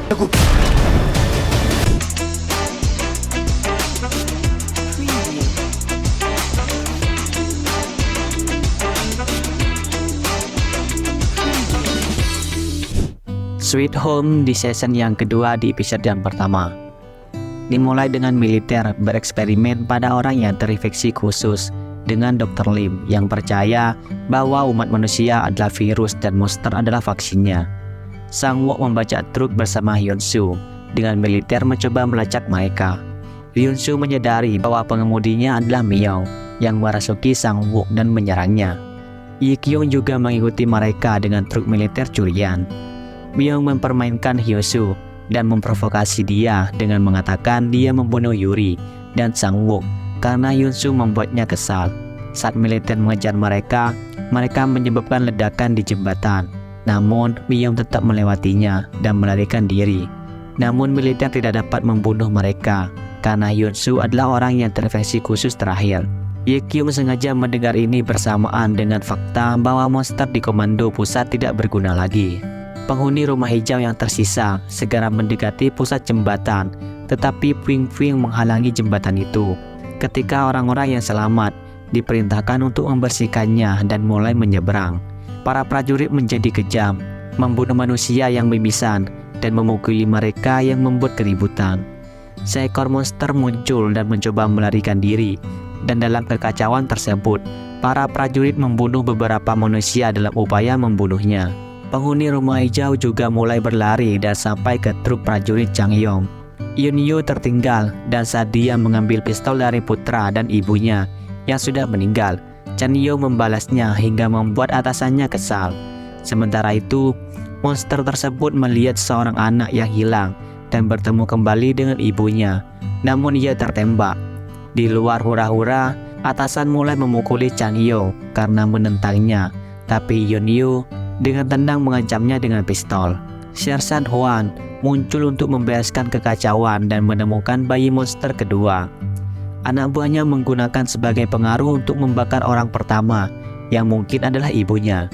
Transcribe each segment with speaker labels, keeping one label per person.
Speaker 1: Sweet Home di season yang kedua di episode yang pertama. Dimulai dengan militer bereksperimen pada orang yang terinfeksi khusus dengan Dr. Lim yang percaya bahwa umat manusia adalah virus dan monster adalah vaksinnya. Sang Wook membaca truk bersama Hyun Soo dengan militer mencoba melacak mereka. Hyun Soo menyadari bahwa pengemudinya adalah Myung yang merasuki Sang Wook dan menyerangnya. Yi Kyung juga mengikuti mereka dengan truk militer curian. Myung mempermainkan Hyun Soo dan memprovokasi dia dengan mengatakan dia membunuh Yuri dan Sang Wook karena Hyun Soo membuatnya kesal. Saat militer mengejar mereka menyebabkan ledakan di jembatan. Namun Myung tetap melewatinya dan melarikan diri. Namun militer tidak dapat membunuh mereka karena Hyun Soo adalah orang yang terinfeksi khusus terakhir. Yi Kyung sengaja mendengar ini bersamaan dengan fakta bahwa monster di komando pusat tidak berguna lagi. Penghuni rumah hijau yang tersisa segera mendekati pusat jembatan, tetapi puing-puing menghalangi jembatan itu. Ketika orang-orang yang selamat diperintahkan untuk membersihkannya dan mulai menyeberang, para prajurit menjadi kejam, membunuh manusia yang mimisan dan memukuli mereka yang membuat keributan. Seekor monster muncul dan mencoba melarikan diri, dan dalam kekacauan tersebut, para prajurit membunuh beberapa manusia dalam upaya membunuhnya. Penghuni rumah hijau juga mulai berlari dan sampai ke truk prajurit Chang Yong. Yun Yu tertinggal dan saat dia mengambil pistol dari putra dan ibunya yang sudah meninggal, Chan Yo membalasnya hingga membuat atasannya kesal. Sementara itu, monster tersebut melihat seorang anak yang hilang dan bertemu kembali dengan ibunya, namun ia tertembak. Di luar hura-hura, atasan mulai memukuli Chan Yo karena menentangnya, tapi Yun Yu dengan tenang mengancamnya dengan pistol. Sersan Hwan muncul untuk membereskan kekacauan dan menemukan bayi monster kedua. Anak buahnya menggunakan sebagai pengaruh untuk membakar orang pertama yang mungkin adalah ibunya.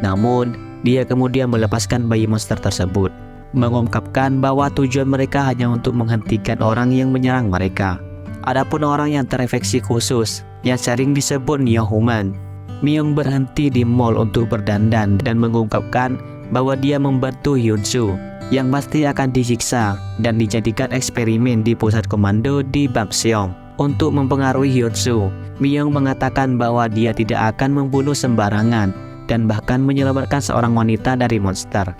Speaker 1: Namun, dia kemudian melepaskan bayi monster tersebut, mengungkapkan bahwa tujuan mereka hanya untuk menghentikan orang yang menyerang mereka. Adapun orang yang terinfeksi khusus yang sering disebut Neo-Human, Myung berhenti di mall untuk berdandan dan mengungkapkan bahwa dia membantu Hyun Soo yang pasti akan disiksa dan dijadikan eksperimen di pusat komando di Bamseong untuk mempengaruhi Hyun Soo. Myung mengatakan bahwa dia tidak akan membunuh sembarangan dan bahkan menyelamatkan seorang wanita dari monster.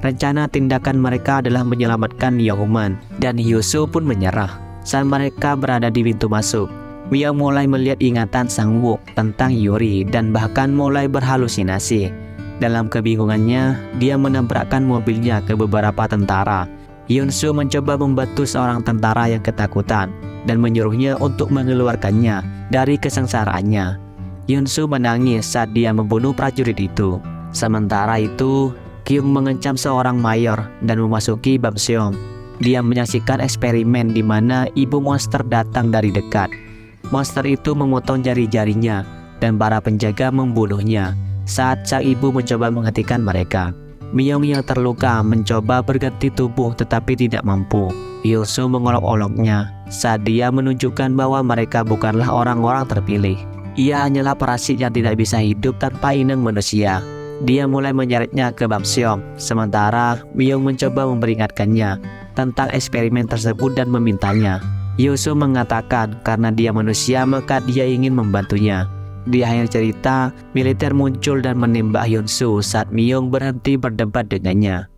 Speaker 1: Rencana tindakan mereka adalah menyelamatkan Neo-Human dan Hyun Soo pun menyerah. Saat mereka berada di pintu masuk, Myung mulai melihat ingatan Sang Wook tentang Yuri dan bahkan mulai berhalusinasi. Dalam kebingungannya, dia menabrakkan mobilnya ke beberapa tentara. Hyun Soo mencoba membantu seorang tentara yang ketakutan dan menyuruhnya untuk mengeluarkannya dari kesengsaraannya. Hyun Soo menangis saat dia membunuh prajurit itu. Sementara itu, Kyung mengancam seorang mayor dan memasuki Bamseong. Dia menyaksikan eksperimen di mana ibu monster datang dari dekat. Monster itu memotong jari-jarinya dan para penjaga membunuhnya saat sang ibu mencoba menghentikan mereka. Myung yang terluka mencoba berganti tubuh tetapi tidak mampu. Hyun Soo mengolok-oloknya saat dia menunjukkan bahwa mereka bukanlah orang-orang terpilih. Ia hanyalah parasit yang tidak bisa hidup tanpa inang manusia. Dia mulai menyeretnya ke Bamseong, sementara Myung mencoba memperingatkannya tentang eksperimen tersebut dan memintanya. Hyun Soo mengatakan karena dia manusia maka dia ingin membantunya. Di akhir cerita, militer muncul dan menembak Hyun Soo saat Myung berhenti berdebat dengannya.